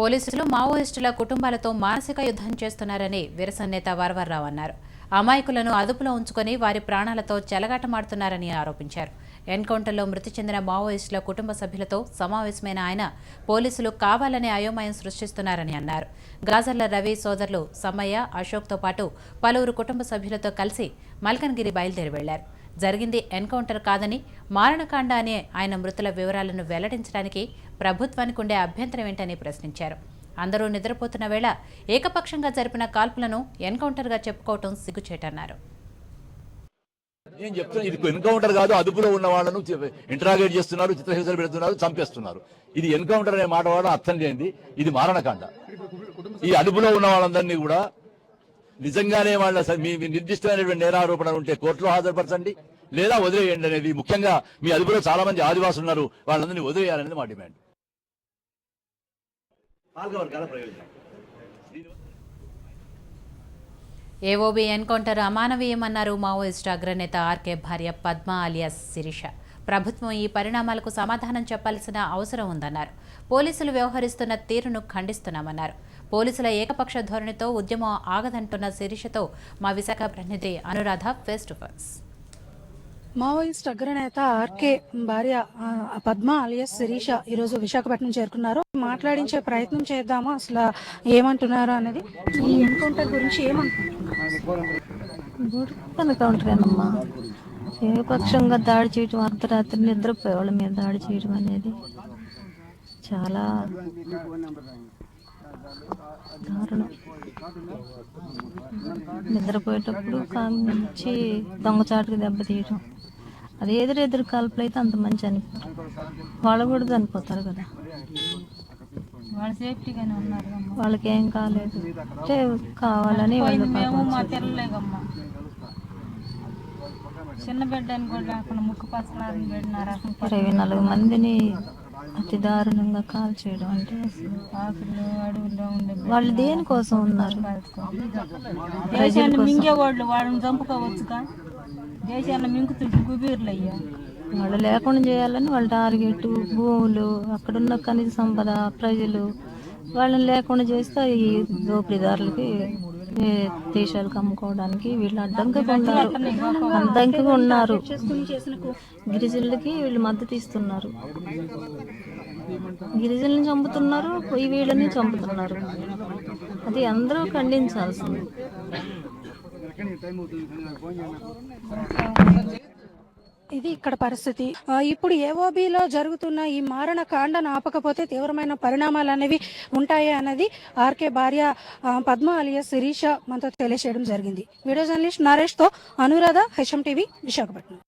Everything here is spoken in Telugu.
పోలీసులు మావోయిస్టుల కుటుంబాలతో మానసిక యుద్ధం చేస్తున్నారని విరసన్ నేత వరవర్రావు అన్నారు. అమాయకులను అదుపులో ఉంచుకొని వారి ప్రాణాలతో చెలగాటమాడుతున్నారని ఆరోపించారు. ఎన్కౌంటర్లో మృతి చెందిన మావోయిస్టుల కుటుంబ సభ్యులతో సమావేశమైన ఆయన పోలీసులు కావాలనే అయోమయం సృష్టిస్తున్నారని అన్నారు. గాజర్ల రవి సోదరులు సమ్మయ్య, అశోక్తో పాటు పలువురు కుటుంబ సభ్యులతో కలిసి మల్కన్గిరి బయలుదేరి వెళ్లారు. జరిగింది ఎన్కౌంటర్ కాదని, మారణకాండ అనే ఆయన మృతుల వివరాలను వెల్లడించడానికి ప్రభుత్వానికి ఉండే అభ్యంతరం ఏంటని ప్రశ్నించారు. అందరూ నిద్రపోతున్న వేళ ఏకపక్షంగా జరిపిన కాల్పులను ఎన్కౌంటర్గా చెప్పుకోవటం సిగ్గుచేటన్నారు. నేను చెప్తున్నా, ఇది ఎన్కౌంటర్ కాదు, అదుపులో ఉన్న వాళ్ళను ఇంటరాగేట్ చేస్తున్నారు, చిత్రహింసలు పెడుతున్నారు, చంపేస్తున్నారు. ఇది ఎన్కౌంటర్ అనే మాట వాడు అర్థం లేనిది, ఇది మారణకాండ. ఈ అదుపులో ఉన్న వాళ్ళందరినీ కూడా నిజంగానే వాళ్ళ మీ నిర్దిష్టమైనటువంటి నేరారోపణలు ఉంటే కోర్టులో హాజరుపరచండి, లేదా వదిలేయండి అనేది. ముఖ్యంగా మీ అదుపులో చాలా మంది ఆదివాసులు ఉన్నారు, వాళ్ళందరినీ వదిలేయాలనేది మా డిమాండ్. ఏఓబీ ఎన్కౌంటర్ అమానవీయమన్నారు మావోయిస్టు అగ్రనేత ఆర్కే భార్య పద్మ అలియాస్ శిరీష. ప్రభుత్వం ఈ పరిణామాలకు సమాధానం చెప్పాల్సిన అవసరం ఉందన్నారు. పోలీసులు వ్యవహరిస్తున్న తీరును ఖండిస్తున్నామన్నారు. పోలీసుల ఏకపక్ష ధోరణితో ఉద్యమం ఆగదంటున్న శిరీషతో మా విశాఖ ప్రతినిధి Anuradha face to face. Maoist అగ్రనేత ఆర్కే భార్య పద్మ అలియాస్ శిరీష ఈరోజు విశాఖపట్నం చేరుకున్నారు. మాట్లాడించే ప్రయత్నం చేద్దాము, అసలు ఏమంటున్నారు అనేది. ఈ ఎన్కౌంటర్ గురించి ఏమంటున్నారమ్మా? ఏకపక్షంగా దాడి చేయడం, అర్ధరాత్రి నిద్రపోయే వాళ్ళ మీద దాడి చేయడం అనేది చాలా దారుణం. నిద్రపోయేటప్పుడు కాంచి దొంగచాటుకు దెబ్బతీయడం, అది ఎదురెదురు కాల్పులు అయితే అంతమంది చనిపోతారు, వాళ్ళు కూడా చనిపోతారు కదా. వాళ్ళ సేఫ్టీగానే ఉన్నారు, వాళ్ళకి ఏం కాలేదు, కావాలని చిన్న బిడ్డ అని కూడా లేకుండా ముక్కు పచ్చలారని పెట్టినారు. 24 మందిని అతి దారుణంగా కాల్ చేయడం అంటే అడవుల్లో ఉండే వాళ్ళు దేనికోసం ఉన్నారు? దేశాన్ని మింగేవాళ్ళు వాళ్ళని చంపుకోవచ్చుగా. దేశాన్ని మింగుతుంటే కుబీర్లు అయ్యా. వాళ్ళు లేకుండా చేయాలని వాళ్ళ టార్గెట్. భూములు, అక్కడున్న ఖనిజ సంపద, ప్రజలు వాళ్ళని లేకుండా చేస్తే ఈ దోపిడీదారులకి దేశాలకు అమ్ముకోవడానికి వీళ్ళు అడ్డంగా ఉన్నారు. గిరిజనులకి వీళ్ళు మద్దతు ఇస్తున్నారు, గిరిజనులను చంపుతున్నారు, వీళ్ళని చంపుతున్నారు. అది అందరూ ఖండించాల్సింది. ఇది ఇక్కడ పరిస్థితి. ఇప్పుడు ఏఓబీలో జరుగుతున్న ఈ మారణ కాండను ఆపకపోతే తీవ్రమైన పరిణామాలు అనేవి ఉంటాయి అన్నది ఆర్కే భార్య పద్మ అలియాస్ శిరీష మనతో తెలియజేయడం జరిగింది. వీడియో జర్నలిస్ట్ నరేష్తో అనురాధ, హెచ్ఎం టీవీ, విశాఖపట్నం.